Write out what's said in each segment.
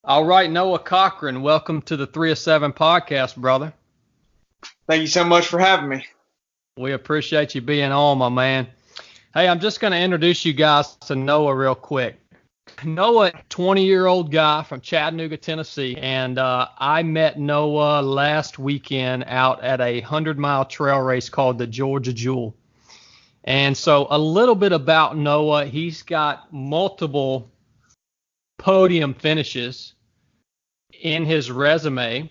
All right, Noah Cochran, welcome to the 3 of 7 podcast, brother. Thank you so much for having me. We appreciate you being on, my man. Hey, I'm just going to introduce you guys to Noah real quick. Noah, 20-year-old guy from Chattanooga, Tennessee, and I met Noah last weekend out at a 100-mile trail race called the Georgia Jewel. And so a little bit about Noah, he's got multiple podium finishes in his resume.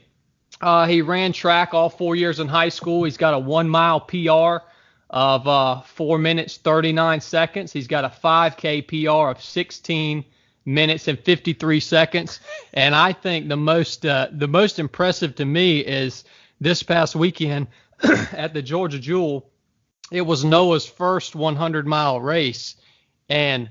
He ran track all 4 years in high school. He's got a 1-mile PR of 4 minutes 39 seconds. He's got a 5K PR of 16 minutes and 53 seconds. And I think the most impressive to me is this past weekend at the Georgia Jewel. It was Noah's first 100-mile race, and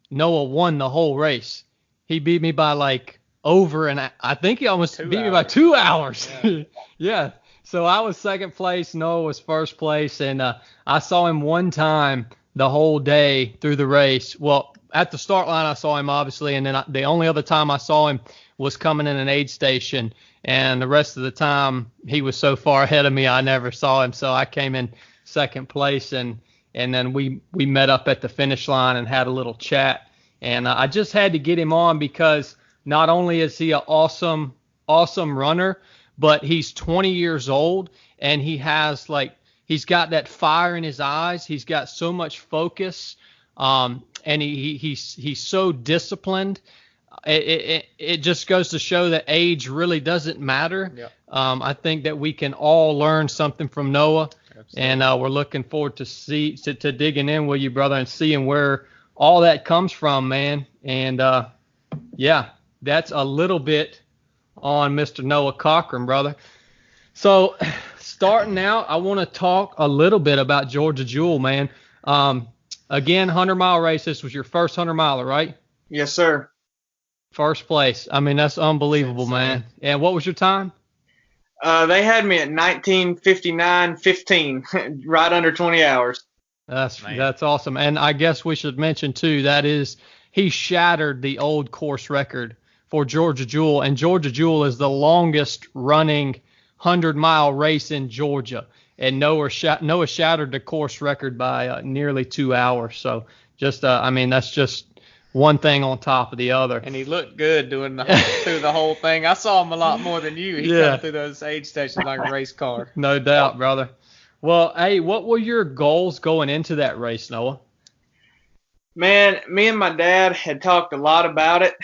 Noah won the whole race. He beat me by I think he almost beat me by 2 hours. Yeah. Yeah. So I was second place. Noah was first place. And I saw him one time the whole day through the race. Well, at the start line, I saw him, obviously. And then the only other time I saw him was coming in an aid station. And the rest of the time, he was so far ahead of me, I never saw him. So I came in second place. And then we met up at the finish line and had a little chat. And I just had to get him on because not only is he an awesome runner, but he's 20 years old and he's got that fire in his eyes. He's got so much focus, and he's so disciplined. It just goes to show that age really doesn't matter. Yeah. I think that we can all learn something from Noah. Absolutely. And we're looking forward to digging in with you, brother, and seeing where all that comes from, man. And yeah, that's a little bit on Mr. Noah Cochran, brother. So starting out, I want to talk a little bit about Georgia Jewel, man. Again, 100-mile race. This was your first 100-miler, right? Yes, sir. First place. I mean, that's unbelievable, man. And what was your time? They had me at 19:59:15, right under 20 hours. That's awesome. And I guess we should mention, too, he shattered the old course record for Georgia Jewel. And Georgia Jewel is the longest running 100-mile race in Georgia. And Noah shattered the course record by nearly 2 hours. So that's just one thing on top of the other. And he looked good doing through the whole thing. I saw him a lot more than you. He come through those aid stations like a race car. No doubt, brother. Well, hey, what were your goals going into that race, Noah? Man, me and my dad had talked a lot about it.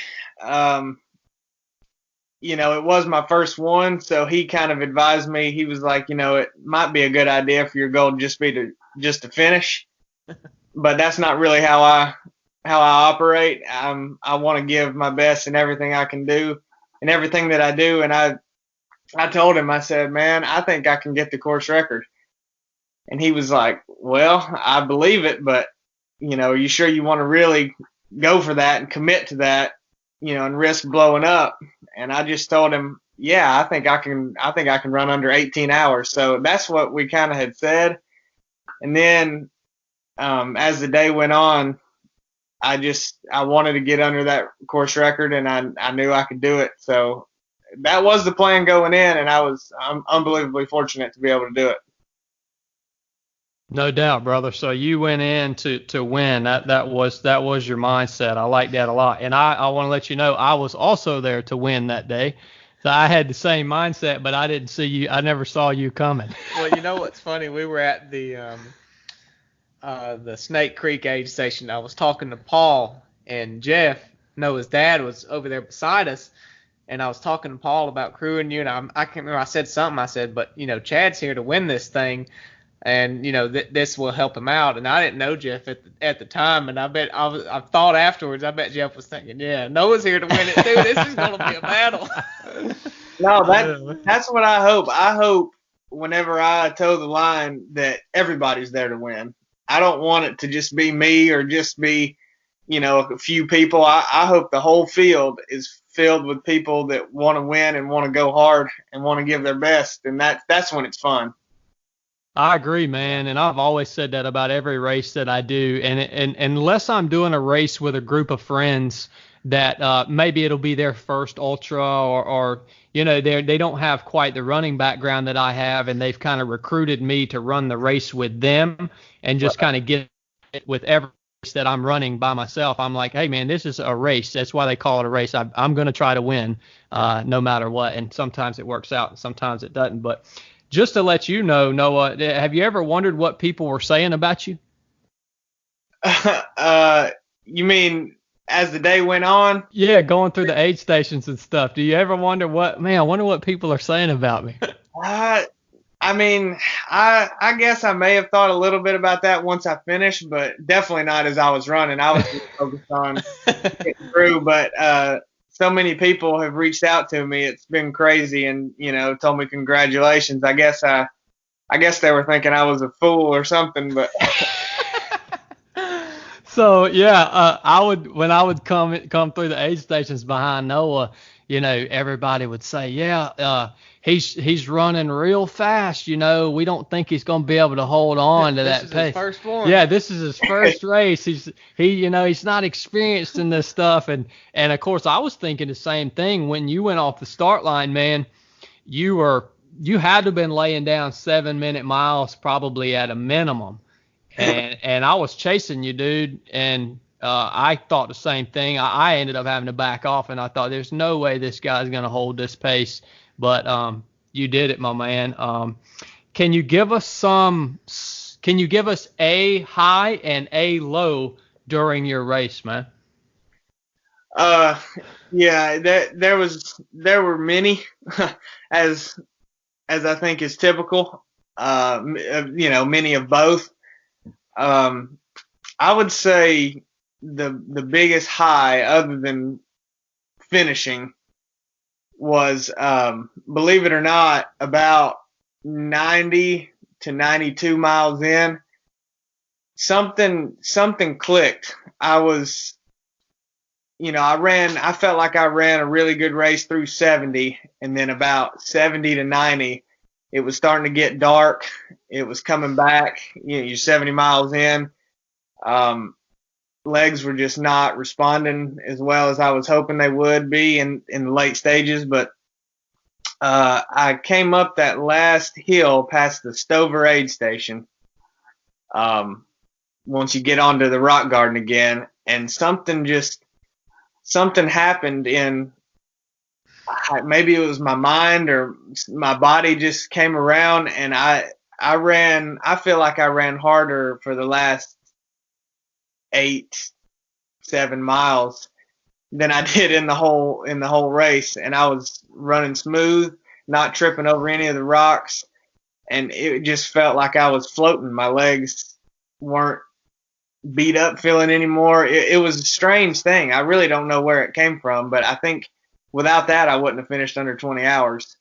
It was my first one, so he kind of advised me. He was like, it might be a good idea for your goal just to finish. But that's not really how I operate. I want to give my best in everything I can do and everything that I do. And I told him, I said, man, I think I can get the course record. And he was like, well, I believe it, but, you sure you want to really go for that and commit to that, and risk blowing up? And I just told him, yeah, I think I can run under 18 hours. So that's what we kind of had said. And then as the day went on, I wanted to get under that course record, and I knew I could do it. So that was the plan going in, and I'm unbelievably fortunate to be able to do it. No doubt, brother. So you went in to win. That was your mindset. I like that a lot. And I want to let you know I was also there to win that day. So I had the same mindset, but I didn't see you. I never saw you coming. Well, you know what's funny? We were at the Snake Creek aid station. I was talking to Paul, and Jeff, Noah's dad, was over there beside us. And I was talking to Paul about crewing you, and I can't remember. I said something. I said, but Chad's here to win this thing. And this will help him out. And I didn't know Jeff at the time, and I thought afterwards. I bet Jeff was thinking, yeah, Noah's here to win it too. This is going to be a battle. No, that's what I hope. I hope whenever I toe the line that everybody's there to win. I don't want it to just be me or just be, a few people. I hope the whole field is filled with people that want to win and want to go hard and want to give their best, and that's when it's fun. I agree, man, and I've always said that about every race that I do. And unless I'm doing a race with a group of friends that maybe it'll be their first ultra, or they don't have quite the running background that I have, and they've kind of recruited me to run the race with them and just kind of get it with every race that I'm running by myself. I'm like, hey man, this is a race. That's why they call it a race. I'm going to try to win no matter what. And sometimes it works out and sometimes it doesn't. But just to let you know, Noah, have you ever wondered what people were saying about you? You mean as the day went on? Yeah, going through the aid stations and stuff. Do you ever wonder I wonder what people are saying about me? I mean, I guess I may have thought a little bit about that once I finished, but definitely not as I was running. I was just focused on getting through. But so many people have reached out to me. It's been crazy, and told me congratulations. I guess they were thinking I was a fool or something, but. So yeah, when I would come through the aid stations behind Noah, everybody would say, yeah, he's running real fast. We don't think he's going to be able to hold on to that pace. This is his first one. Yeah, this is his first race. He's not experienced in this stuff, and of course I was thinking the same thing when you went off the start line, man. You had to have been laying down 7-minute miles probably at a minimum. And I was chasing you, dude, and I thought the same thing. I ended up having to back off, and I thought there's no way this guy's going to hold this pace. But you did it, my man. Can you give us a high and a low during your race, man? Yeah, there were many, as I think is typical. Many of both. I would say the biggest high, other than finishing, was, believe it or not, about 90 to 92 miles in, something clicked. I felt like I ran a really good race through 70, and then about 70 to 90, it was starting to get dark. It was coming back. You're 70 miles in. Legs were just not responding as well as I was hoping they would be in the late stages. But I came up that last hill past the Stover aid station. Once you get onto the rock garden again, and something happened in. Maybe it was my mind or my body just came around, and I feel like I ran harder for the last 8-7 miles than I did in the whole race. And I was running smooth, not tripping over any of the rocks. And it just felt like I was floating. My legs weren't beat up feeling anymore. It was a strange thing. I really don't know where it came from, but I think without that, I wouldn't have finished under 20 hours.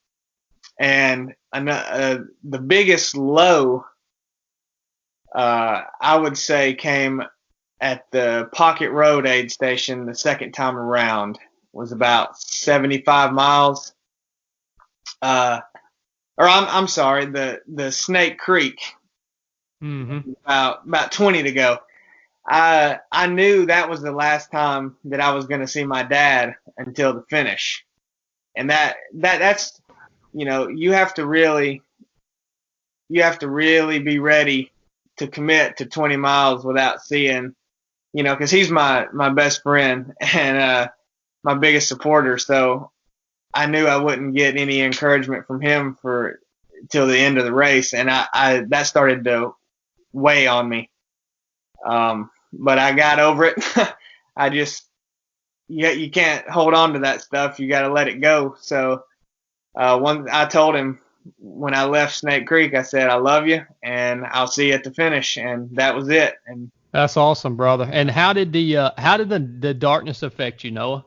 And the biggest low, I would say, came at the Pocket Road aid station the second time around. Was about 75 miles. I'm sorry, the Snake Creek. Mm-hmm. About 20 to go. I knew that was the last time that I was going to see my dad until the finish. And that's, you have to really be ready to commit to 20 miles without seeing, cause he's my best friend and, my biggest supporter. So I knew I wouldn't get any encouragement from him till the end of the race. And I that started to weigh on me. But I got over it. You can't hold on to that stuff. You got to let it go. So, I told him when I left Snake Creek, I said, I love you and I'll see you at the finish. And that was it. And that's awesome, brother. And how did the darkness affect you, Noah?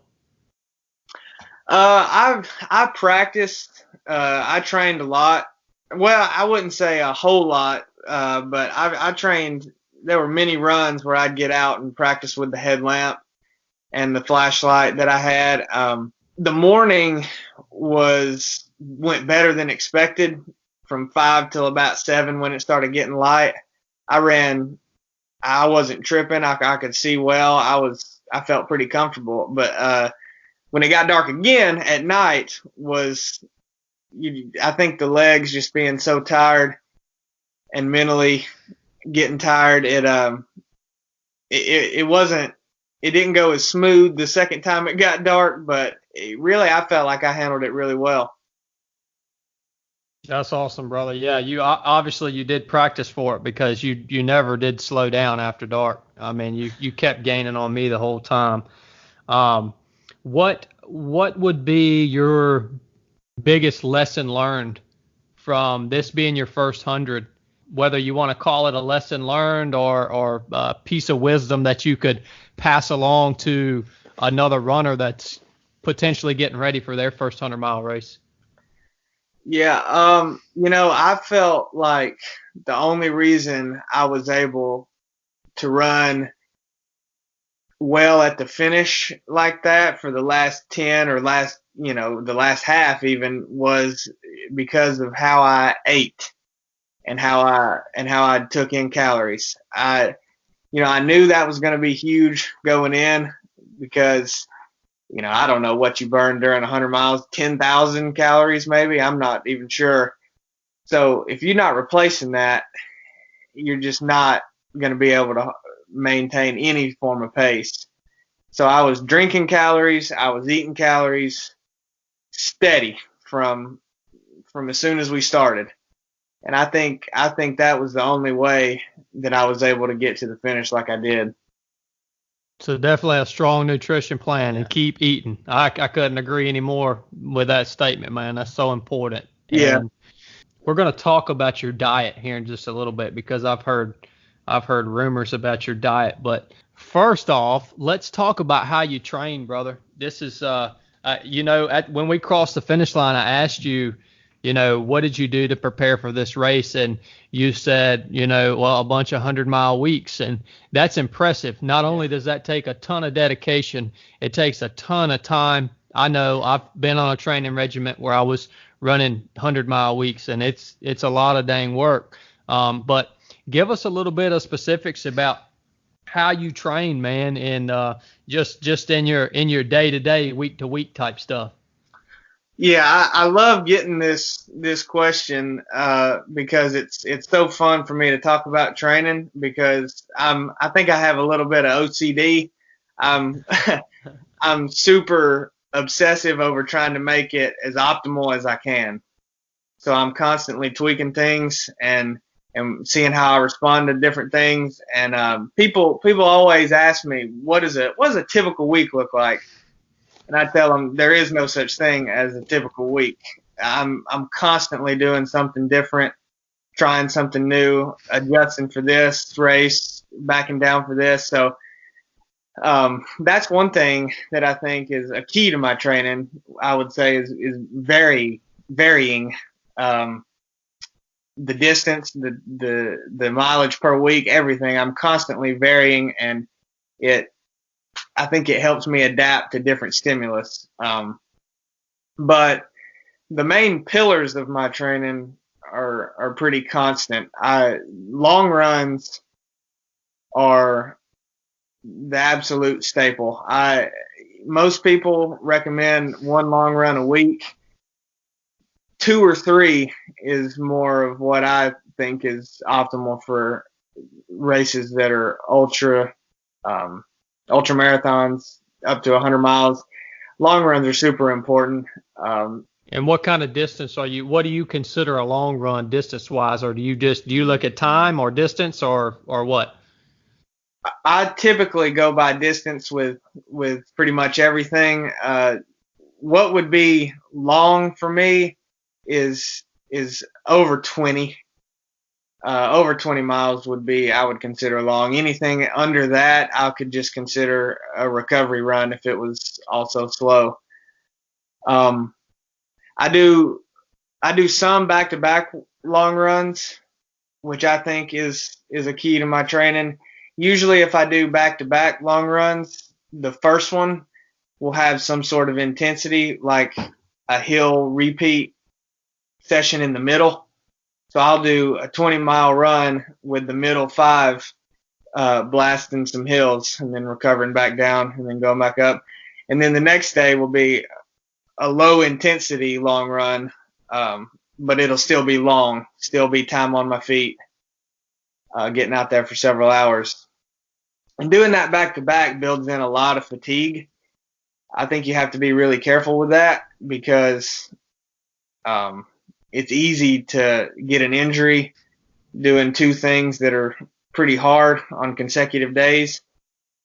I practiced, I trained a lot. Well, I wouldn't say a whole lot, but I trained. There were many runs where I'd get out and practice with the headlamp and the flashlight that I had. The morning went better than expected from 5 till about 7 when it started getting light. I wasn't tripping. I could see well. I was I felt pretty comfortable. But when it got dark again at night I think the legs just being so tired and mentally getting tired, it didn't go as smooth the second time it got dark, but I felt like I handled it really well. That's awesome, brother. Yeah, you obviously you did practice for it because you never did slow down after dark. I mean, you kept gaining on me the whole time. What would be your biggest lesson learned from this being your first 100? Whether you want to call it a lesson learned or a piece of wisdom that you could pass along to another runner that's potentially getting ready for their first 100-mile race. Yeah, I felt like the only reason I was able to run well at the finish like that for the last 10 or the last half even was because of how I ate and how I took in calories. I knew that was going to be huge going in because I don't know what you burn during 100 miles, 10,000 calories maybe. I'm not even sure. So if you're not replacing that, you're just not going to be able to maintain any form of pace. So I was drinking calories, I was eating calories steady from as soon as we started. And I think that was the only way that I was able to get to the finish like I did. So definitely a strong nutrition plan and keep eating. I couldn't agree any more with that statement, man. That's so important. Yeah. And we're going to talk about your diet here in just a little bit because I've heard rumors about your diet. But first off, let's talk about how you train, brother. This is, when we crossed the finish line, I asked you, what did you do to prepare for this race? And you said, a bunch of 100-mile weeks. And that's impressive. Not only does that take a ton of dedication, it takes a ton of time. I know I've been on a training regiment where I was running 100-mile weeks, and it's a lot of dang work. But give us a little bit of specifics about how you train, man, and just in your day-to-day, week-to-week type stuff. Yeah, I love getting this question because it's so fun for me to talk about training because I think I have a little bit of OCD. I'm super obsessive over trying to make it as optimal as I can. So I'm constantly tweaking things and seeing how I respond to different things. And people always ask me, what does a typical week look like? And I tell them there is no such thing as a typical week. I'm constantly doing something different, trying something new, adjusting for this race, backing down for this. So that's one thing that I think is a key to my training. I would say is very varying the distance, the mileage per week, everything. I'm constantly varying, and I think it helps me adapt to different stimulus. But the main pillars of my training are pretty constant. Long runs are the absolute staple. Most people recommend one long run a week. 2 or 3 is more of what I think is optimal for races that are ultra marathons up to 100 miles. Long runs are super important. And what kind of distance what do you consider a long run distance wise, or do you look at time or distance or what? I typically go by distance with pretty much everything. What would be long for me is over 20. Over 20 miles I would consider long. Anything under that, I could just consider a recovery run if it was also slow. I do some back-to-back long runs, which I think is a key to my training. Usually if I do back-to-back long runs, the first one will have some sort of intensity, like a hill repeat session in the middle. So I'll do a 20-mile run with the middle 5 blasting some hills and then recovering back down and then going back up. And then the next day will be a low intensity long run, but it'll still be long, still be time on my feet, getting out there for several hours. And doing that back to back builds in a lot of fatigue. I think you have to be really careful with that because it's easy to get an injury doing two things that are pretty hard on consecutive days.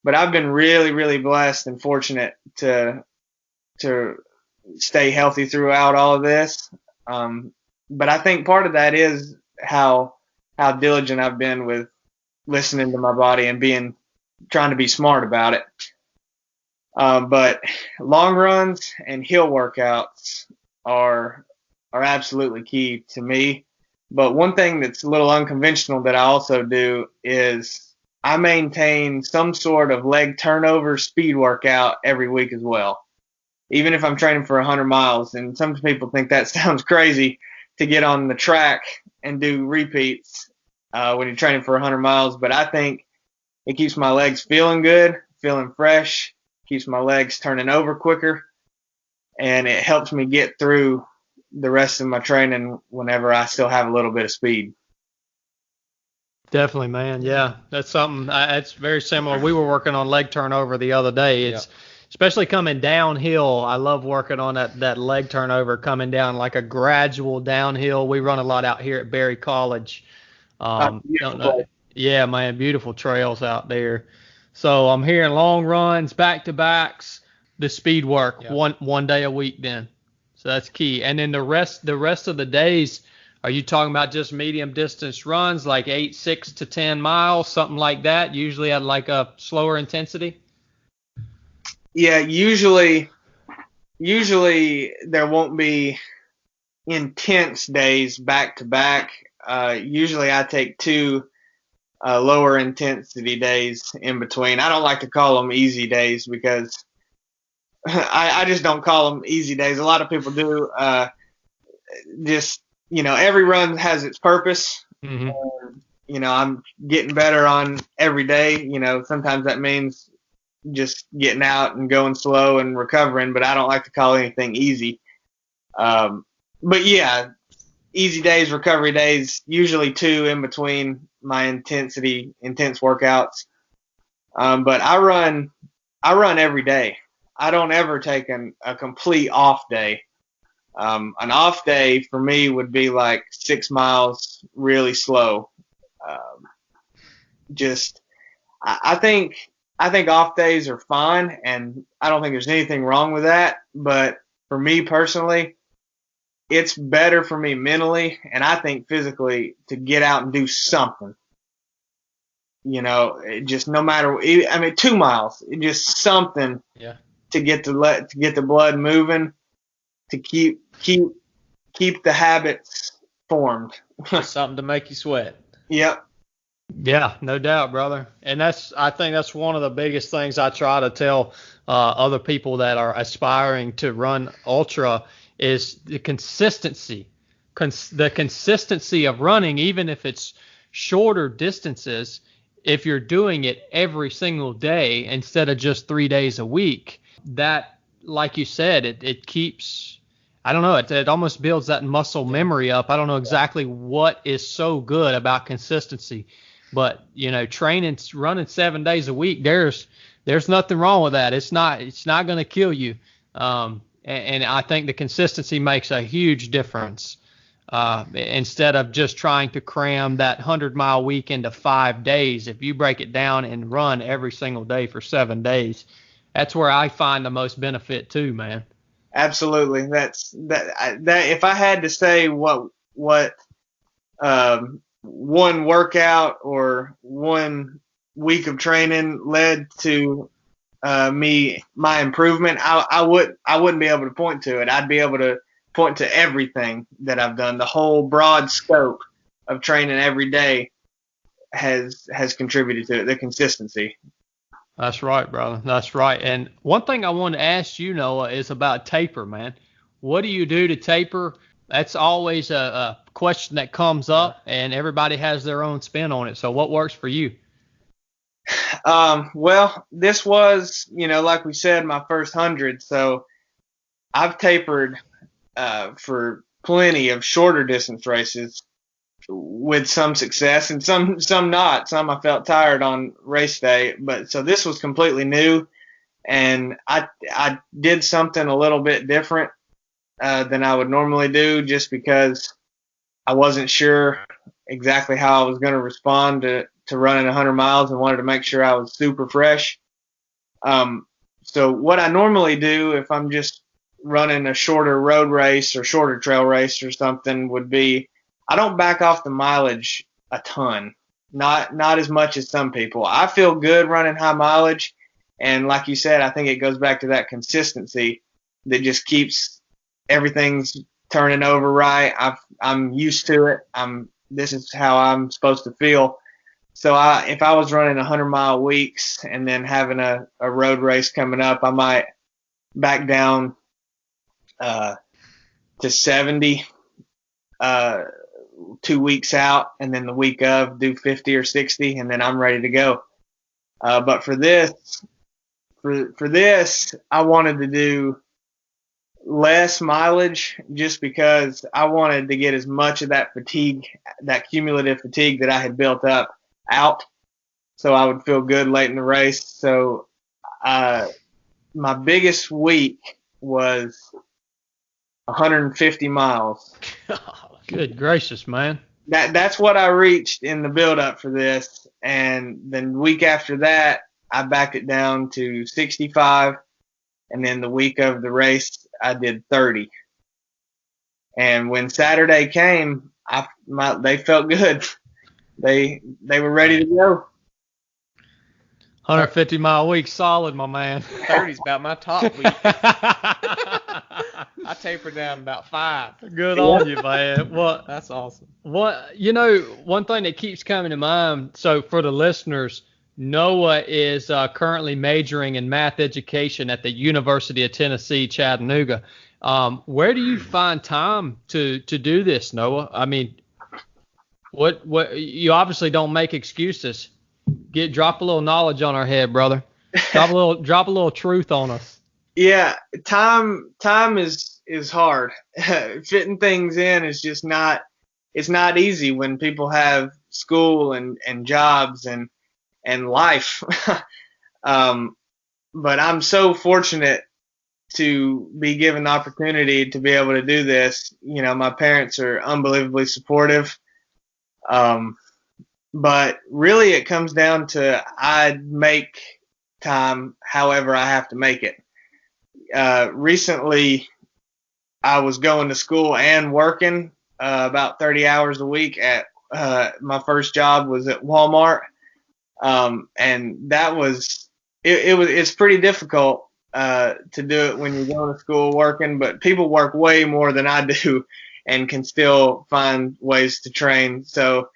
But I've been really, really blessed and fortunate to stay healthy throughout all of this. But I think part of that is how diligent I've been with listening to my body and trying to be smart about it. But long runs and hill workouts are absolutely key to me. But one thing that's a little unconventional that I also do is I maintain some sort of leg turnover speed workout every week as well, even if I'm training for 100 miles. And some people think that sounds crazy to get on the track and do repeats when you're training for 100 miles. But I think it keeps my legs feeling good, feeling fresh, keeps my legs turning over quicker, and it helps me get through the rest of my training whenever I still have a little bit of speed. Definitely, man. Yeah, that's something. That's very similar. We were working on leg turnover the other day. It's especially coming downhill. I love working on that leg turnover coming down like a gradual downhill. We run a lot out here at Bryan College. Yeah, man, beautiful trails out there. So I'm hearing long runs, back to backs, the speed work one day a week then. So that's key. And then the rest of the days, are you talking about just medium distance runs like 6 to 10 miles, something like that, usually at like a slower intensity? Yeah, usually there won't be intense days back to back. Usually I take two lower intensity days in between. I don't like to call them easy days because I just don't call them easy days. A lot of people do. Every run has its purpose. Mm-hmm. I'm getting better on every day. Sometimes that means just getting out and going slow and recovering, but I don't like to call anything easy. But yeah, easy days, recovery days, usually two in between my intense workouts. But I run every day. I don't ever take a complete off day. An off day for me would be like 6 miles really slow. I think off days are fine, and I don't think there's anything wrong with that. But for me personally, it's better for me mentally and I think physically to get out and do something. Just no matter. 2 miles, just something. Yeah. To get the blood moving, to keep the habits formed. Something to make you sweat. Yep. Yeah, no doubt, brother. And I think that's one of the biggest things I try to tell other people that are aspiring to run ultra is the consistency. The consistency of running, even if it's shorter distances, if you're doing it every single day instead of just 3 days a week, that, like you said, it keeps, I don't know, it almost builds that muscle memory up. I don't know exactly what is so good about consistency, but running 7 days a week, there's nothing wrong with that. It's not going to kill you. And I think the consistency makes a huge difference. Instead of just trying to cram that 100-mile week into 5 days, if you break it down and run every single day for 7 days, that's where I find the most benefit too, man. Absolutely. That if I had to say what one workout or 1 week of training led to my improvement, I wouldn't be able to point to it. I'd be able to point to everything that I've done. The whole broad scope of training every day has contributed to it, the consistency. That's right, brother. That's right. And one thing I wanted to ask you, Noah, is about taper, man. What do you do to taper? That's always a question that comes up, and everybody has their own spin on it. So what works for you? Well, this was, like we said, my first 100. So I've tapered for plenty of shorter distance races with some success and some not. Some I felt tired on race day, but so this was completely new, and I did something a little bit different than I would normally do, just because I wasn't sure exactly how I was going to respond to running 100 miles and wanted to make sure I was super fresh. So what I normally do if I'm just running a shorter road race or shorter trail race or something would be, I don't back off the mileage a ton, not as much as some people. I feel good running high mileage, and like you said, I think it goes back to that consistency that just keeps everything's turning over right. I'm used to it. This is how I'm supposed to feel. So if I was running 100-mile weeks and then having a road race coming up, I might back down to 70 2 weeks out, and then the week of do 50 or 60, and then I'm ready to go. But for this, I wanted to do less mileage just because I wanted to get as much of that fatigue, that cumulative fatigue that I had built up out, so I would feel good late in the race. So my biggest week was 150 miles. Good gracious, man. That's what I reached in the build up for this. And then the week after that, I backed it down to 65. And then the week of the race, I did 30. And when Saturday came, they felt good. They were ready to go. 150-mile week, solid, my man. 30's about my top week. I tapered down about 5. Good on you, man. Well, that's awesome. One thing that keeps coming to mind, so for the listeners, Noah is currently majoring in math education at the University of Tennessee-Chattanooga. Where do you find time to do this, Noah? I mean, what you obviously don't make excuses. Drop a little knowledge on our head, brother. Drop a little truth on us. Yeah, time is hard. Fitting things in is just not. It's not easy when people have school and jobs and life. But I'm so fortunate to be given the opportunity to be able to do this. My parents are unbelievably supportive. But really it comes down to I make time however I have to make it. Recently I was going to school and working about 30 hours a week at my first job was at Walmart. And that was it's pretty difficult to do it when you're going to school working, but people work way more than I do and can still find ways to train. So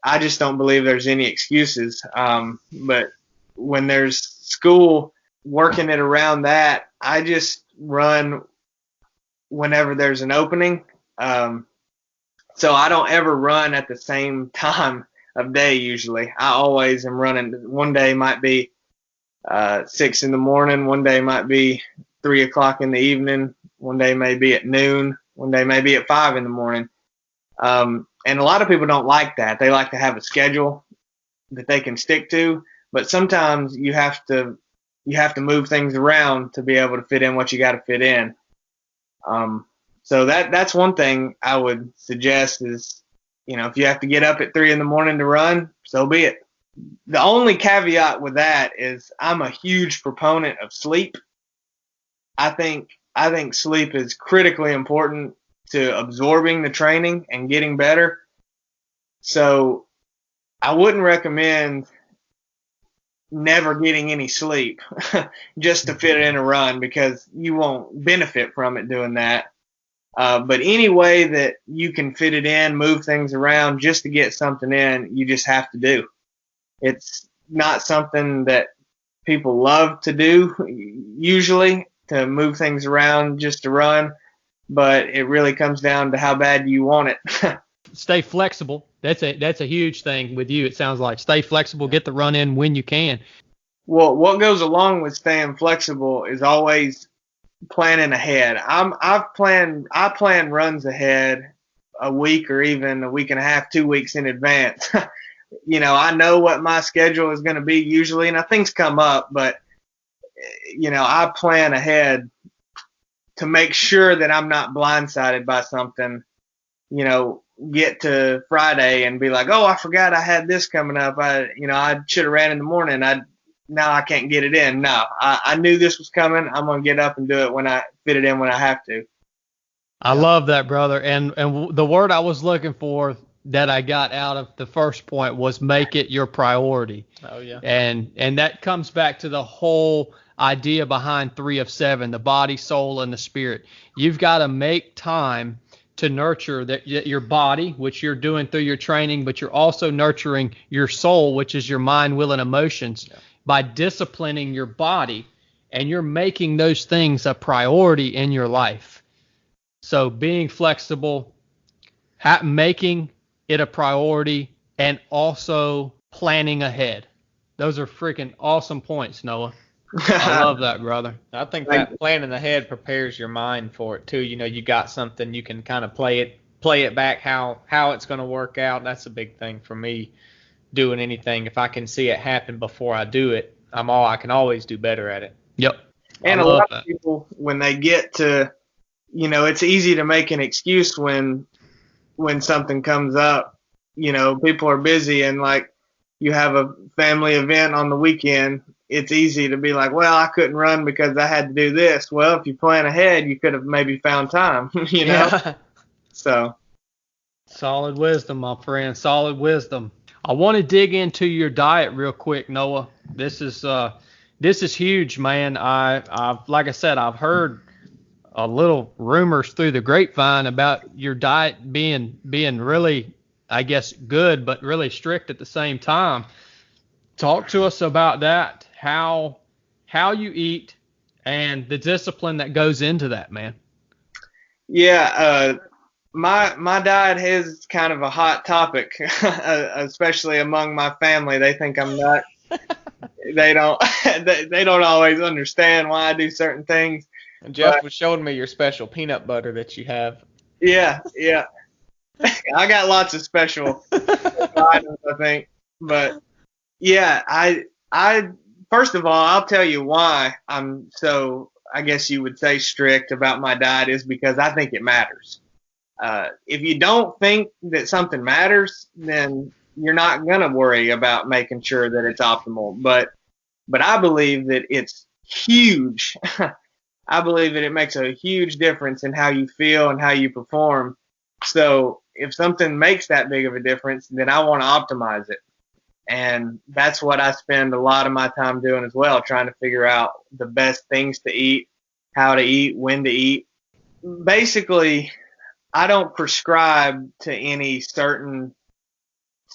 I just don't believe there's any excuses. But when there's school, working it around that, I just run whenever there's an opening. So I don't ever run at the same time of day usually. I always am running. One day might be 6 in the morning. One day might be 3 o'clock in the evening. One day may be at noon. One day may be at 5 in the morning. And a lot of people don't like that. They like to have a schedule that they can stick to. But sometimes you have to move things around to be able to fit in what you got to fit in. So that's one thing I would suggest is, if you have to get up at 3 in the morning to run, so be it. The only caveat with that is I'm a huge proponent of sleep. I think sleep is critically important to absorbing the training and getting better. So I wouldn't recommend never getting any sleep just to fit it in a run, because you won't benefit from it doing that. But any way that you can fit it in, move things around just to get something in, you just have to do. It's not something that people love to do usually, to move things around just to run, but it really comes down to how bad you want it. Stay flexible. That's a huge thing with you. It sounds like stay flexible, get the run in when you can. Well, what goes along with staying flexible is always planning ahead. I plan runs ahead a week or even a week and a half, 2 weeks in advance. I know what my schedule is going to be usually. Now things come up, but I plan ahead to make sure that I'm not blindsided by something. Get to Friday and be like, oh, I forgot I had this coming up. I should have ran in the morning. Now I can't get it in. No, I knew this was coming. I'm going to get up and do it when I fit it in when I have to. I love that, brother. And the word I was looking for that I got out of the first point was make it your priority. Oh, yeah. And that comes back to the whole idea behind 3 of 7, the body, soul, and the spirit. You've got to make time to nurture your body, which you're doing through your training, but you're also nurturing your soul, which is your mind, will, and emotions, by disciplining your body, and you're making those things a priority in your life. So being flexible, making it a priority, and also planning ahead. Those are freaking awesome points, Noah. I love that, brother. I think that planning ahead prepares your mind for it too. You got something you can kind of play it back how it's going to work out. That's a big thing for me doing anything. If I can see it happen before I do it, I can always do better at it. Yep. And a lot of people, when they get to, it's easy to make an excuse when something comes up. People are busy and like you have a family event on the weekend. It's easy to be like, well, I couldn't run because I had to do this. Well, if you plan ahead, you could have maybe found time, Yeah. So. Solid wisdom, my friend. Solid wisdom. I want to dig into your diet real quick, Noah. This is huge, man. Like I said, I've heard a little rumors through the grapevine about your diet being really, I guess, good, but really strict at the same time. Talk to us about that, how you eat and the discipline that goes into that, man. Yeah, my diet is kind of a hot topic, especially among my family. They think I'm nuts. They don't always understand why I do certain things. And Jeff was showing me your special peanut butter that you have. Yeah. I got lots of special items, I think. But yeah, I first of all, I'll tell you why I'm so, I guess you would say, strict about my diet is because I think it matters. If you don't think that something matters, then you're not going to worry about making sure that it's optimal. But I believe that it's huge. I believe that it makes a huge difference in how you feel and how you perform. So if something makes that big of a difference, then I want to optimize it. And that's what I spend a lot of my time doing as well, trying to figure out the best things to eat, how to eat, when to eat. Basically, I don't prescribe to any certain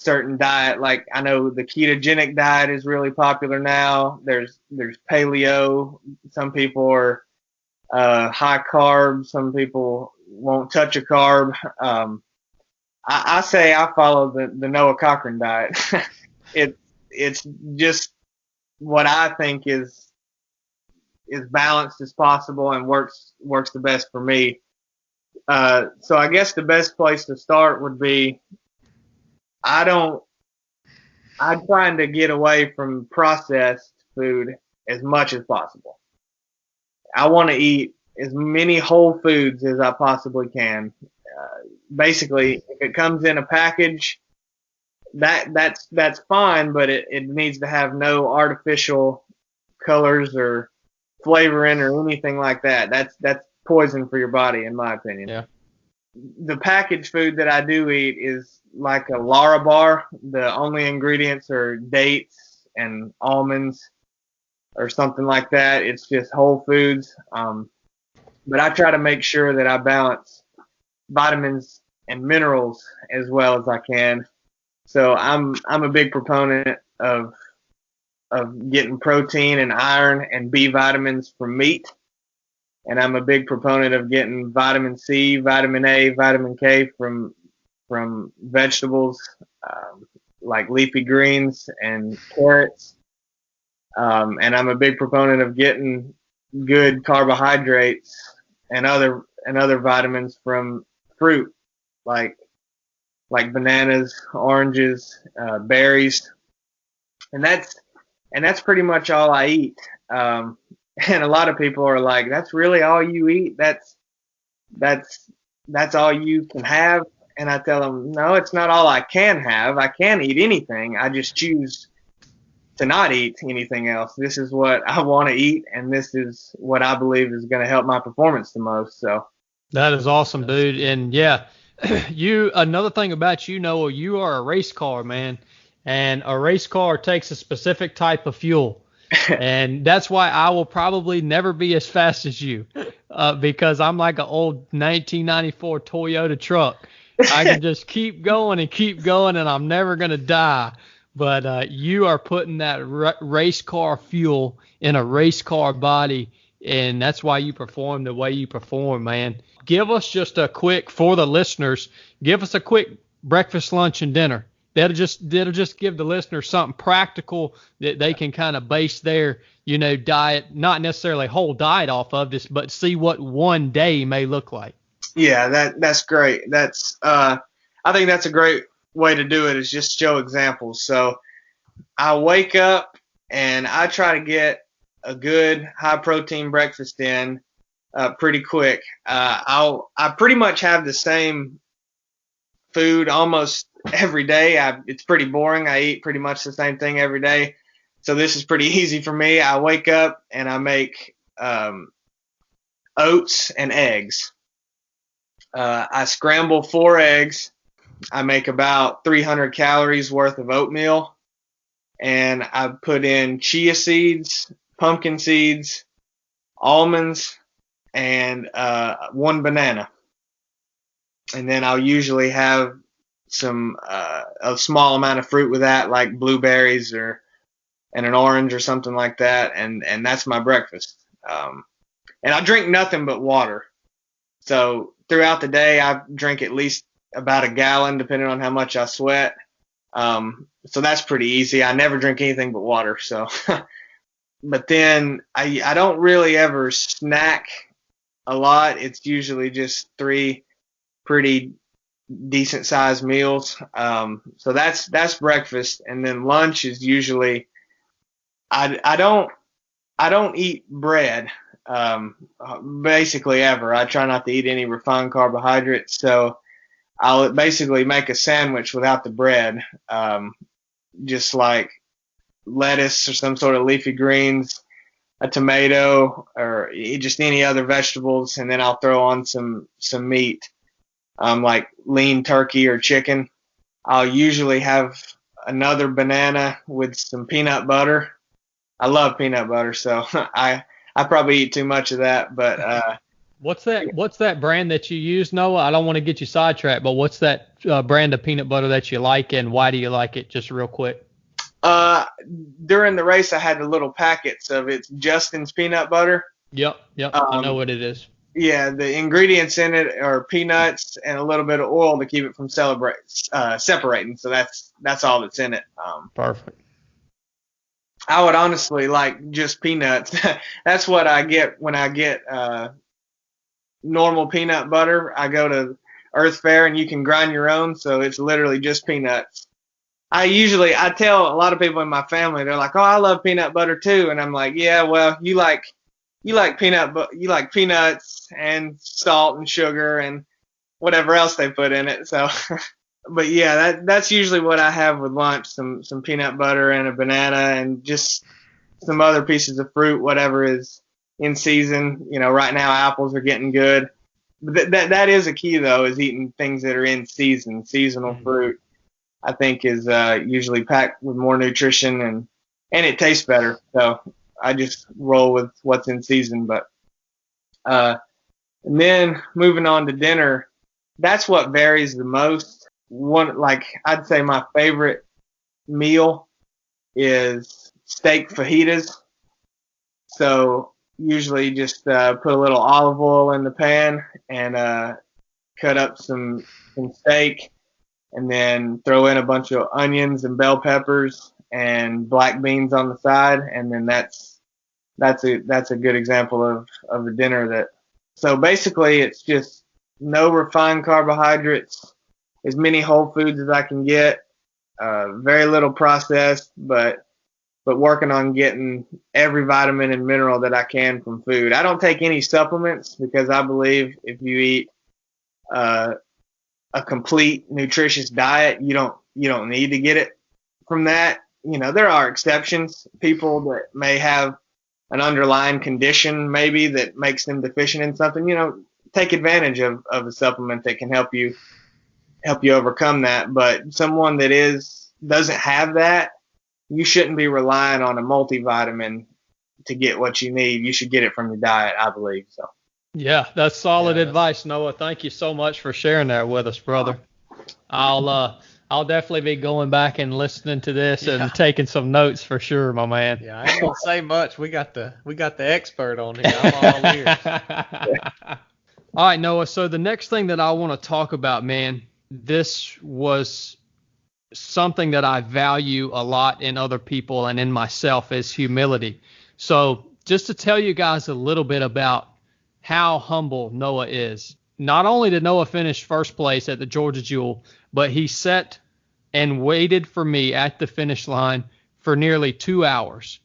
diet. Like I know the ketogenic diet is really popular now. There's paleo. Some people are high carb. Some people won't touch a carb. I say I follow the Noah Cochran diet. It's just what I think is balanced as possible and works the best for me. So I guess the best place to start would be I'm trying to get away from processed food as much as possible. I want to eat as many whole foods as I possibly can. Basically, if it comes in a package, that's fine, but it needs to have no artificial colors or flavoring or anything like that. That's poison for your body, in my opinion. Yeah. The packaged food that I do eat is like a Lara bar. The only ingredients are dates and almonds or something like that. It's just whole foods. But I try to make sure that I balance vitamins and minerals as well as I can. So I'm a big proponent of getting protein and iron and B vitamins from meat. And I'm a big proponent of getting vitamin C, vitamin A, vitamin K from from vegetables, like leafy greens and carrots. And I'm a big proponent of getting good carbohydrates and other vitamins from fruit, like bananas, oranges, berries, and that's pretty much all I eat. And a lot of people are like, "That's really all you eat? That's all you can have?" And I tell them, "No, it's not all I can have. I can eat anything. I just choose to not eat anything else. This is what I want to eat, and this is what I believe is going to help my performance the most." So That is awesome, dude. And yeah, another thing about you, Noah, you are a race car, man. And a race car takes a specific type of fuel. And that's why I will probably never be as fast as you, because I'm like an old 1994 Toyota truck. I can just keep going, and I'm never going to die. But you are putting that race car fuel in a race car body, and that's why you perform the way you perform, man. Give us just a quick, for the listeners, give us a quick breakfast, lunch, and dinner. That'll just give the listeners something practical that they can kind of base their, diet, not necessarily whole diet off of this, but see what one day may look like. Yeah, that's great. I think that's a great way to do it, is just show examples. So I wake up and I try to get a good high protein breakfast in pretty quick. I pretty much have the same food almost every day. It's pretty boring. I eat pretty much the same thing every day. So this is pretty easy for me. I wake up and I make oats and eggs. I scramble 4 eggs. I make about 300 calories worth of oatmeal, and I put in chia seeds, pumpkin seeds, almonds, and 1 banana. And then I'll usually have a small amount of fruit with that, like blueberries and an orange or something like that, and that's my breakfast. And I drink nothing but water. So throughout the day, I drink at least about a gallon, depending on how much I sweat. So that's pretty easy. I never drink anything but water. So, but then I don't really ever snack a lot. It's usually just 3 pretty decent sized meals. So that's breakfast, and then lunch is usually I don't eat bread basically ever. I try not to eat any refined carbohydrates, so I'll basically make a sandwich without the bread, just like lettuce or some sort of leafy greens, a tomato, or just any other vegetables, and then I'll throw on some meat, like lean turkey or chicken. I'll usually have another banana with some peanut butter. I love peanut butter, so I probably eat too much of that, but What's that brand that you use, Noah? I don't want to get you sidetracked, but what's that brand of peanut butter that you like, and why do you like it? Just real quick. During the race, I had the little packets of it's Justin's peanut butter. Yep. I know what it is. Yeah, the ingredients in it are peanuts and a little bit of oil to keep it from separating. So that's all that's in it. Perfect. I would honestly like just peanuts. That's what I get when I get normal peanut butter. I go to Earth Fare and you can grind your own, so it's literally just peanuts. I tell a lot of people in my family, they're like, "Oh, I love peanut butter too," and I'm like, "Yeah, well, you like peanuts and salt and sugar and whatever else they put in it." So, but yeah, that's usually what I have with lunch: some peanut butter and a banana and just some other pieces of fruit, whatever is in season. Right now apples are getting good. But that is a key though, is eating things that are in season. Seasonal fruit, I think, is usually packed with more nutrition and it tastes better. So I just roll with what's in season. But and then moving on to dinner, that's what varies the most. I'd say my favorite meal is steak fajitas. So usually just put a little olive oil in the pan and cut up some steak. and then throw in a bunch of onions and bell peppers and black beans on the side, and then that's a good example of a dinner that. So basically, it's just no refined carbohydrates, as many whole foods as I can get, very little processed, but working on getting every vitamin and mineral that I can from food. I don't take any supplements because I believe if you eat a complete nutritious diet, you don't need to get it from that. There are exceptions. People that may have an underlying condition maybe that makes them deficient in something, take advantage of a supplement that can help you overcome that. But someone that doesn't have that, you shouldn't be relying on a multivitamin to get what you need. You should get it from your diet, I believe. So. Yeah, that's solid advice, Noah. Thank you so much for sharing that with us, brother. I'll definitely be going back and listening to this and taking some notes for sure, my man. Yeah, I ain't gonna say much. We got the expert on here. I'm all ears. All right, Noah. So the next thing that I want to talk about, man, this was something that I value a lot in other people and in myself is humility. So just to tell you guys a little bit about how humble Noah is. Not only did Noah finish first place at the Georgia Jewel, but he sat and waited for me at the finish line for nearly 2 hours.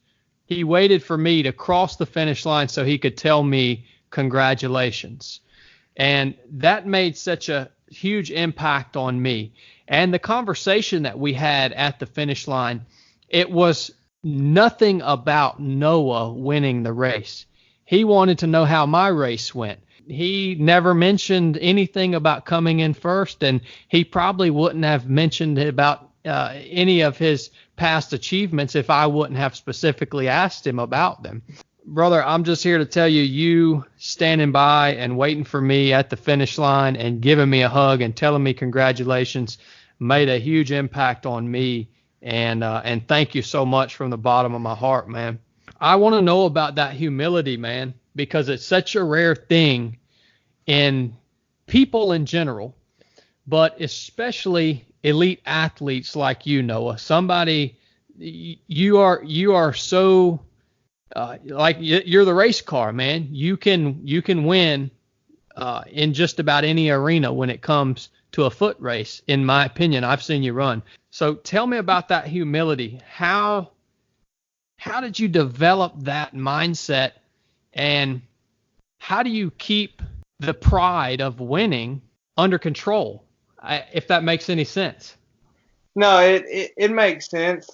He waited for me to cross the finish line so he could tell me congratulations. And that made such a huge impact on me. And the conversation that we had at the finish line, it was nothing about Noah winning the race. He wanted to know how my race went. He never mentioned anything about coming in first, and he probably wouldn't have mentioned about any of his past achievements if I wouldn't have specifically asked him about them. Brother, I'm just here to tell you, you standing by and waiting for me at the finish line and giving me a hug and telling me congratulations made a huge impact on me, and thank you so much from the bottom of my heart, man. I want to know about that humility, man, because it's such a rare thing in people in general, but especially elite athletes like you, Noah. Somebody, you are so like you're the race car, man. You can win in just about any arena when it comes to a foot race. In my opinion, I've seen you run. So tell me about that humility. How did you develop that mindset, and how do you keep the pride of winning under control, if that makes any sense? No, it makes sense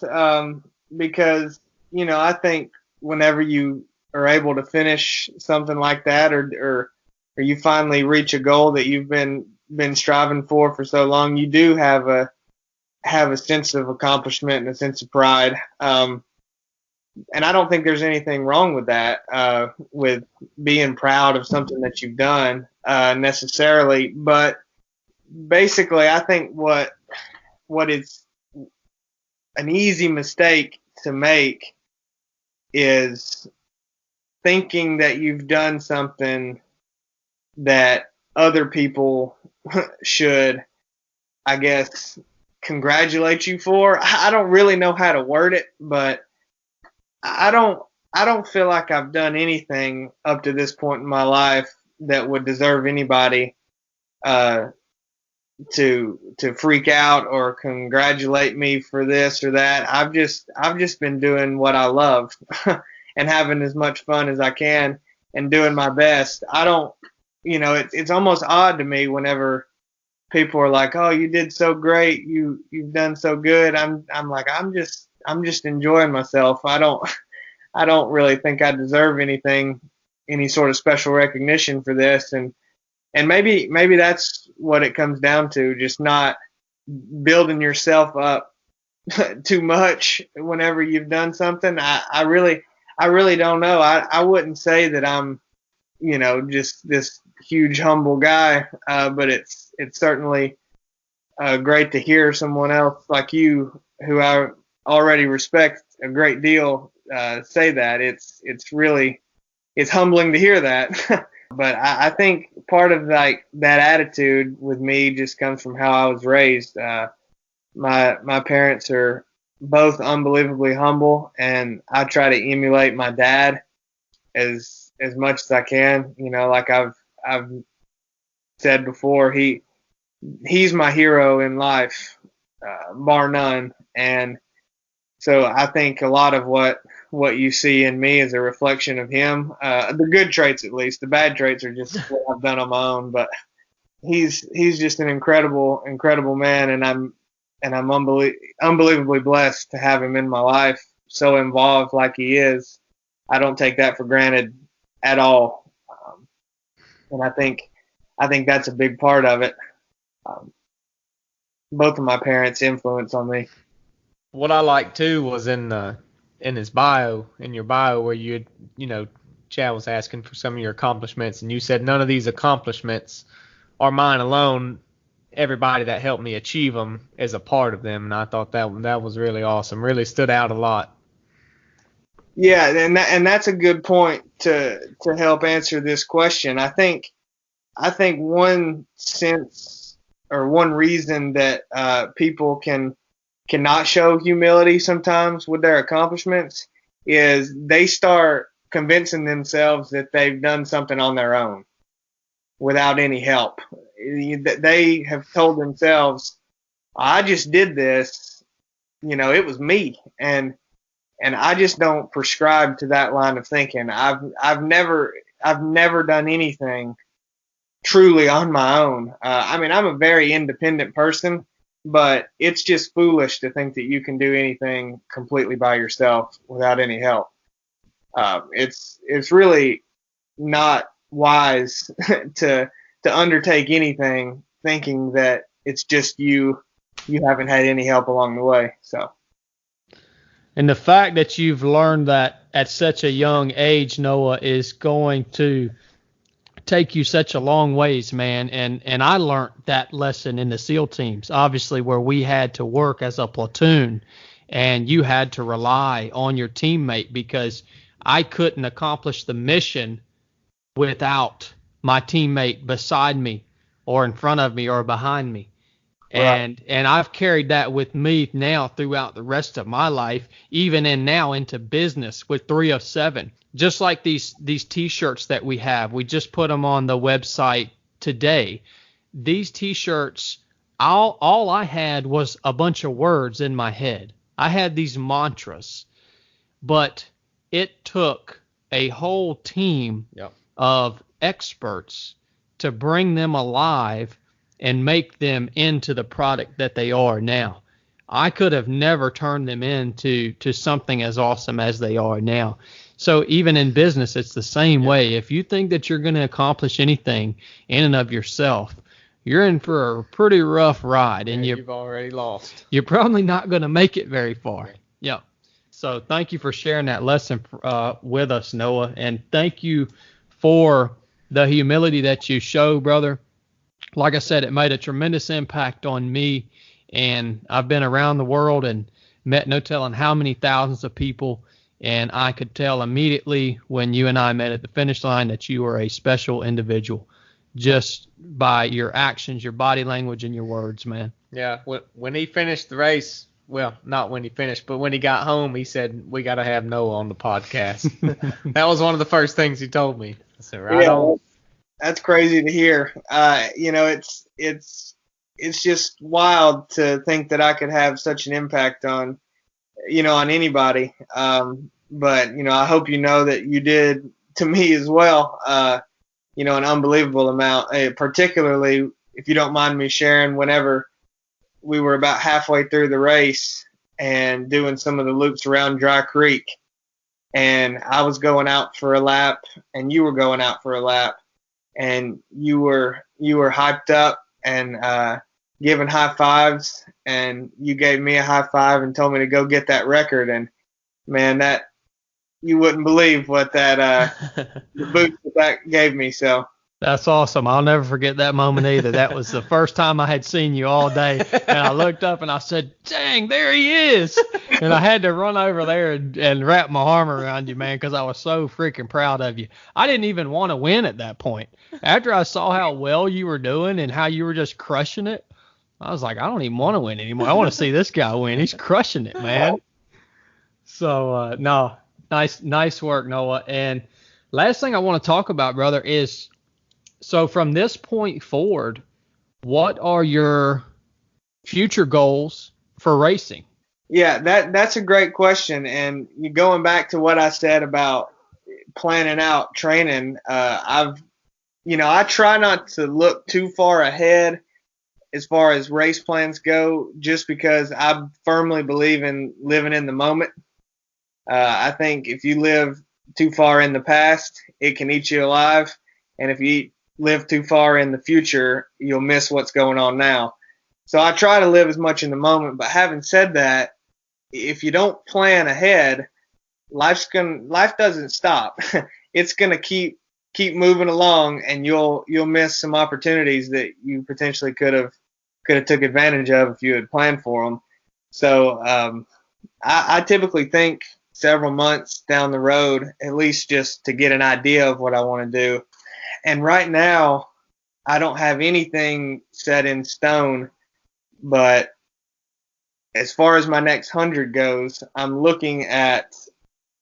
because, I think whenever you are able to finish something like that or you finally reach a goal that you've been striving for so long, you do have a sense of accomplishment and a sense of pride. And I don't think there's anything wrong with that, with being proud of something that you've done necessarily. But basically, I think what is an easy mistake to make is thinking that you've done something that other people should, I guess, congratulate you for. I don't really know how to word it, but I don't feel like I've done anything up to this point in my life that would deserve anybody to freak out or congratulate me for this or that. I've just been doing what I love and having as much fun as I can and doing my best. I don't, it's almost odd to me whenever people are like, "Oh, you did so great. You've done so good." I'm like, I'm just enjoying myself. I don't really think I deserve any sort of special recognition for this, and maybe that's what it comes down to, just not building yourself up too much whenever you've done something. I really don't know. I wouldn't say that I'm, just this huge humble guy, but it's certainly great to hear someone else like you, who I already respect a great deal, say that. It's humbling to hear that. But I think part of like that attitude with me just comes from how I was raised. My parents are both unbelievably humble, and I try to emulate my dad as much as I can. You know, like I've said before, he's my hero in life, bar none. And so I think a lot of what you see in me is a reflection of him. The good traits, at least. The bad traits are just what I've done on my own. But he's just an incredible man, and I'm unbelievably blessed to have him in my life. So involved like he is, I don't take that for granted at all. And I think that's a big part of it. Both of my parents' influence on me. What I like too was in his bio, in your bio, where Chad was asking for some of your accomplishments, and you said none of these accomplishments are mine alone. Everybody that helped me achieve them is a part of them, and I thought that was really awesome. Really stood out a lot. Yeah, and that's a good point to help answer this question. I think one sense or one reason that people cannot show humility sometimes with their accomplishments is they start convincing themselves that they've done something on their own without any help. They have told themselves, I just did this, it was me. And I just don't prescribe to that line of thinking. I've never done anything truly on my own. I'm a very independent person, but it's just foolish to think that you can do anything completely by yourself without any help. It's really not wise to undertake anything thinking that it's just you haven't had any help along the way. So. And the fact that you've learned that at such a young age, Noah, is going to take you such a long ways, man. And I learned that lesson in the SEAL teams, obviously, where we had to work as a platoon and you had to rely on your teammate, because I couldn't accomplish the mission without my teammate beside me or in front of me or behind me. Right. And I've carried that with me now throughout the rest of my life, even now into business with 3 of 7. Just like these T-shirts that we have. We just put them on the website today. These T-shirts, all I had was a bunch of words in my head. I had these mantras, but it took a whole team of experts to bring them alive and make them into the product that they are now. I could have never turned them into something as awesome as they are now. So even in business, it's the same way. If you think that you're going to accomplish anything in and of yourself, you're in for a pretty rough ride, and you've already lost. You're probably not going to make it very far. Yeah. So thank you for sharing that lesson with us, Noah, and thank you for the humility that you show, brother. Like I said, it made a tremendous impact on me, and I've been around the world and met no telling how many thousands of people, and I could tell immediately when you and I met at the finish line that you were a special individual just by your actions, your body language, and your words, man. Yeah, when he finished the race, well, not when he finished, but when he got home, he said, we got to have Noah on the podcast. That was one of the first things he told me. I said, right on. That's crazy to hear. It's just wild to think that I could have such an impact on anybody. But I hope you know that you did to me as well. An unbelievable amount. Particularly, if you don't mind me sharing, whenever we were about halfway through the race and doing some of the loops around Dry Creek, and I was going out for a lap, and you were going out for a lap. And you were hyped up and giving high fives, and you gave me a high five and told me to go get that record. And man, that you wouldn't believe what that the boost that gave me. So That's awesome. I'll never forget that moment either. That was the first time I had seen you all day. And I looked up and I said, dang, there he is. And I had to run over there and wrap my arm around you, man, because I was so freaking proud of you. I didn't even want to win at that point. After I saw how well you were doing and how you were just crushing it, I was like, I don't even want to win anymore. I want to see this guy win. He's crushing it, man. So, no, nice work, Noah. And last thing I want to talk about, brother, is so from this point forward, what are your future goals for racing? Yeah, that's a great question. And going back to what I said about planning out training, I try not to look too far ahead as far as race plans go, just because I firmly believe in living in the moment. I think if you live too far in the past, it can eat you alive. And if you live too far in the future, you'll miss what's going on now. So I try to live as much in the moment. But having said that, if you don't plan ahead, life doesn't stop. It's gonna keep moving along, and you'll miss some opportunities that you potentially could have took advantage of if you had planned for them. So I typically think several months down the road, at least just to get an idea of what I want to do. And right now, I don't have anything set in stone, but as far as my next 100 goes, I'm looking at,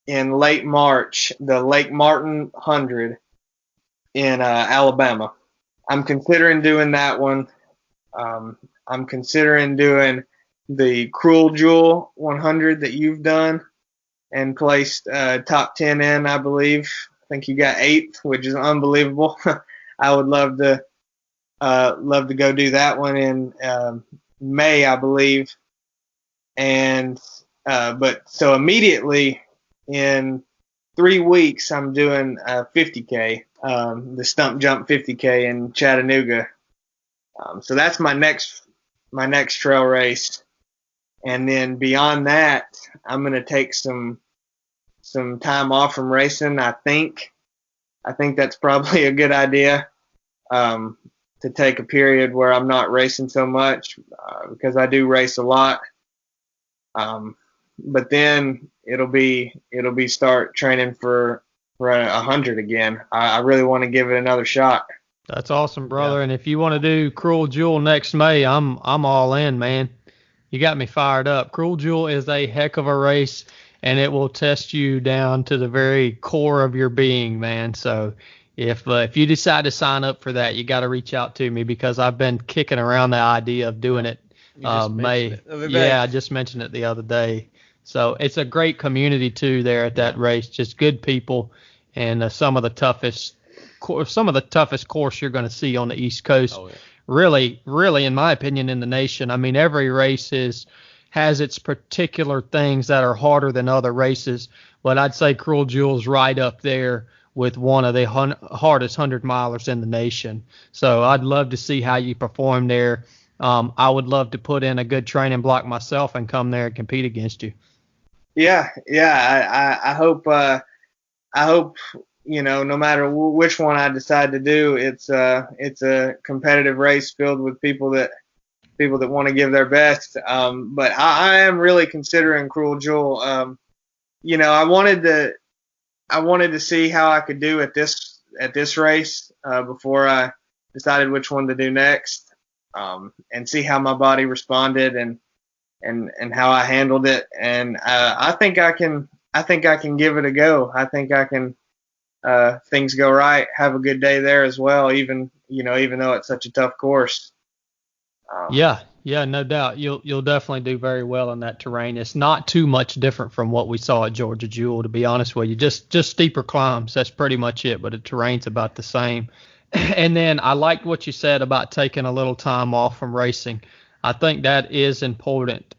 in late March, the Lake Martin 100 in Alabama. I'm considering doing that one. I'm considering doing the Cruel Jewel 100 that you've done and placed top 10 in, I believe. I think you got 8th, which is unbelievable. I would love to go do that one in May, I believe. And but so immediately in 3 weeks, I'm doing 50K, the stump jump 50K in Chattanooga. So that's my next trail race. And then beyond that, I'm going to take some time off from racing. I think that's probably a good idea, to take a period where I'm not racing so much, because I do race a lot. But then it'll be start training for 100 again. I really want to give it another shot. That's awesome, brother. Yeah. And if you want to do Cruel Jewel next May, I'm all in, man. You got me fired up. Cruel Jewel is a heck of a race, and it will test you down to the very core of your being, man. So if you decide to sign up for that, you got to reach out to me, because I've been kicking around the idea of doing it. May. Yeah, I just mentioned it the other day. So it's a great community too there at that race. Just good people, and some of the toughest course you're going to see on the East Coast. Oh, yeah. Really, in my opinion, in the nation. I mean, every race has its particular things that are harder than other races, but I'd say Cruel Jewel's right up there with one of the hardest 100-milers in the nation. So I'd love to see how you perform there. I would love to put in a good training block myself and come there and compete against you. Yeah. I hope no matter which one I decide to do, it's a competitive race filled with people that want to give their best. But I am really considering Cruel Jewel. I wanted to see how I could do at this race before I decided which one to do next, and see how my body responded and how I handled it. And I think I can give it a go. I think I can. Things go right, have a good day there as well, even though it's such a tough course. Yeah, no doubt. You'll definitely do very well in that terrain. It's not too much different from what we saw at Georgia Jewel, to be honest with you. Just steeper climbs. That's pretty much it, but the terrain's about the same. And then I liked what you said about taking a little time off from racing. I think that is important.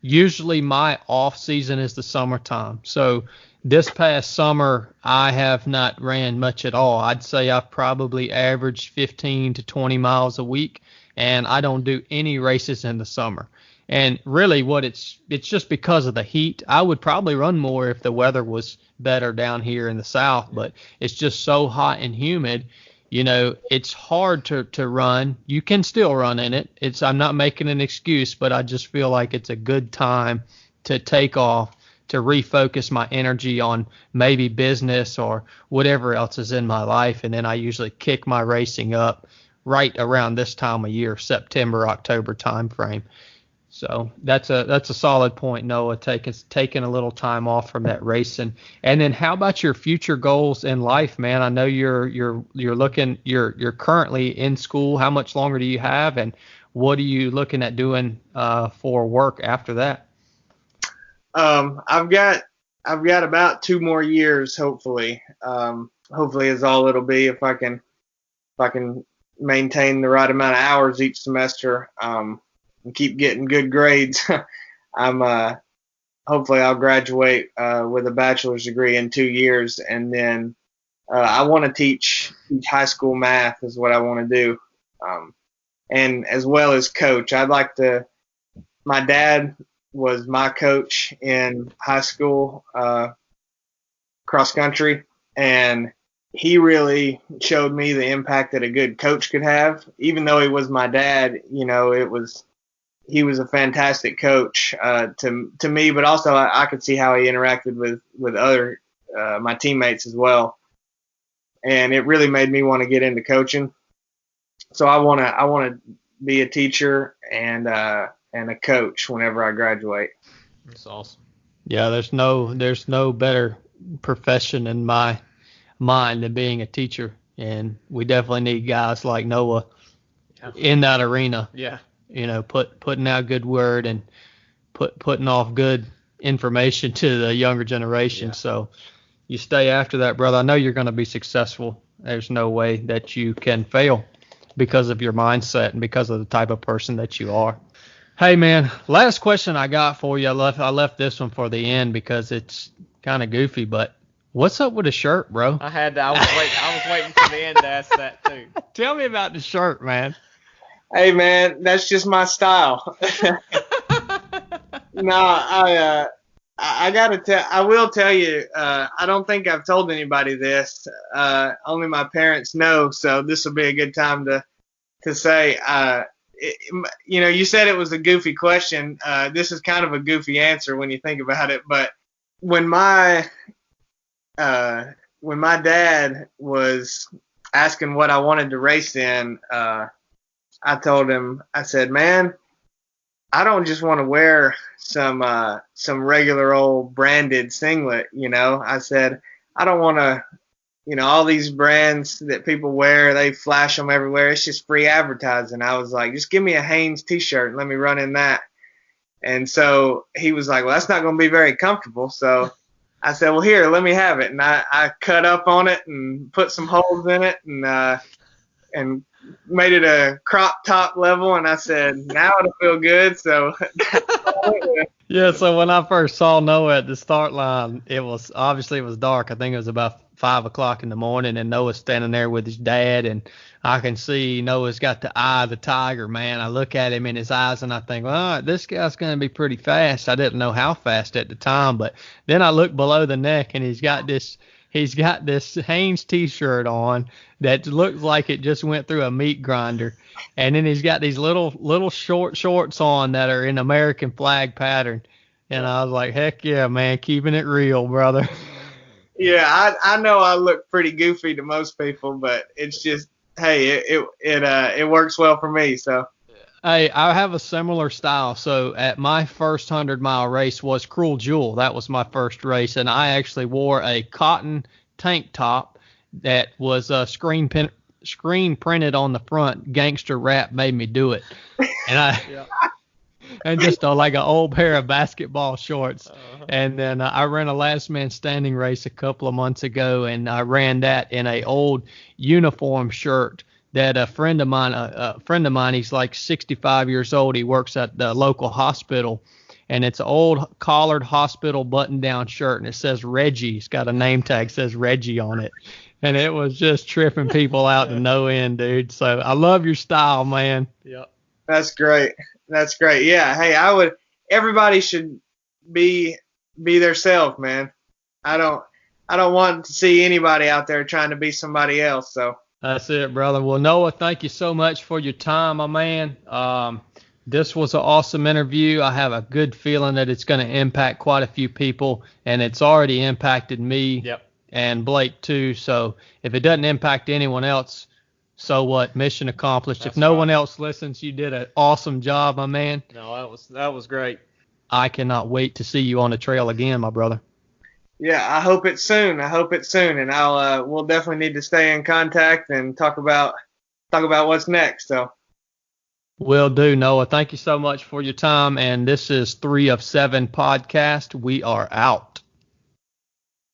Usually my off season is the summertime. So this past summer, I have not ran much at all. I'd say I've probably averaged 15 to 20 miles a week, and I don't do any races in the summer. And really it's just because of the heat. I would probably run more if the weather was better down here in the south, but it's just so hot and humid. it's hard to run. You can still run in it. I'm not making an excuse, but I just feel like it's a good time to take off, to refocus my energy on maybe business or whatever else is in my life. And then I usually kick my racing up right around this time of year, September, October timeframe. So that's a solid point, Noah, taking a little time off from that racing. And then how about your future goals in life, man? I know you're currently in school. How much longer do you have, and what are you looking at doing for work after that? I've got about 2 more years, hopefully. Hopefully is all it'll be if I can maintain the right amount of hours each semester. And keep getting good grades. Hopefully I'll graduate with a bachelor's degree in 2 years, and then I want to teach high school math is what I want to do, and as well as coach. My dad was my coach in high school cross country, and he really showed me the impact that a good coach could have. Even though he was my dad, he was a fantastic coach to me, but also I could see how he interacted with other my teammates as well, and it really made me want to get into coaching. So I want to be a teacher and a coach whenever I graduate. That's awesome. Yeah, there's no better profession in my mind than being a teacher, and we definitely need guys like Noah in that arena. Yeah. Putting out good word and putting off good information to the younger generation. Yeah. So you stay after that, brother. I know you're going to be successful. There's no way that you can fail because of your mindset and because of the type of person that you are. Hey, man, last question I got for you. I left this one for the end because it's kind of goofy, but what's up with the shirt, bro? I was waiting for the end to ask that too. Tell me about the shirt, man. Hey, man, that's just my style. No, I will tell you, I don't think I've told anybody this. Only my parents know, so this will be a good time to say, you said it was a goofy question. This is kind of a goofy answer when you think about it, but when my dad was asking what I wanted to race in, I told him, I said, man, I don't just want to wear some regular old branded singlet, I said, I don't want to, all these brands that people wear, they flash them everywhere. It's just free advertising. I was like, just give me a Hanes t-shirt and let me run in that. And so he was like, well, that's not going to be very comfortable. So I said, well, here, let me have it. And I cut up on it and put some holes in it and made it a crop top level, and I said, now it'll feel good. So yeah, so when I first saw Noah at the start line, it was dark. I think it was about 5:00 in the morning, and Noah's standing there with his dad, and I can see Noah's got the eye of the tiger, man. I look at him in his eyes, and I think, well, all right, this guy's going to be pretty fast. I didn't know how fast at the time, but then I look below the neck, and he's got this Hanes t-shirt on that looks like it just went through a meat grinder. And then he's got these little short shorts on that are in American flag pattern. And I was like, heck yeah, man, keeping it real, brother. Yeah, I know I look pretty goofy to most people, but it's just, hey, it works well for me, so. Hey, I have a similar style. So at my first 100-mile race was Cruel Jewel. That was my first race, and I actually wore a cotton tank top that was screen printed on the front. Gangster Rap made me do it, and and just like an old pair of basketball shorts. And then I ran a last man standing race a couple of months ago, and I ran that in a old uniform shirt that a friend of mine, he's like 65 years old. He works at the local hospital, and it's an old collared hospital button-down shirt, and it says Reggie. It's got a name tag, says Reggie on it, and it was just tripping people out to no end, dude. So I love your style, man. Yep. That's great. Yeah. Hey, everybody should be theirself, man. I don't want to see anybody out there trying to be somebody else. So. That's it, brother. Well, Noah, thank you so much for your time, my man. This was an awesome interview. I have a good feeling that it's going to impact quite a few people, and it's already impacted me Yep. and Blake too. So if it doesn't impact anyone else, so what? Mission accomplished. That's If no right. one else listens, you did an awesome job, my man. No, that was great. I cannot wait to see you on the trail again, my brother. Yeah, I hope it's soon. And we'll definitely need to stay in contact and talk about what's next. So. Will do, Noah. Thank you so much for your time. And this is 3 of 7 podcast. We are out.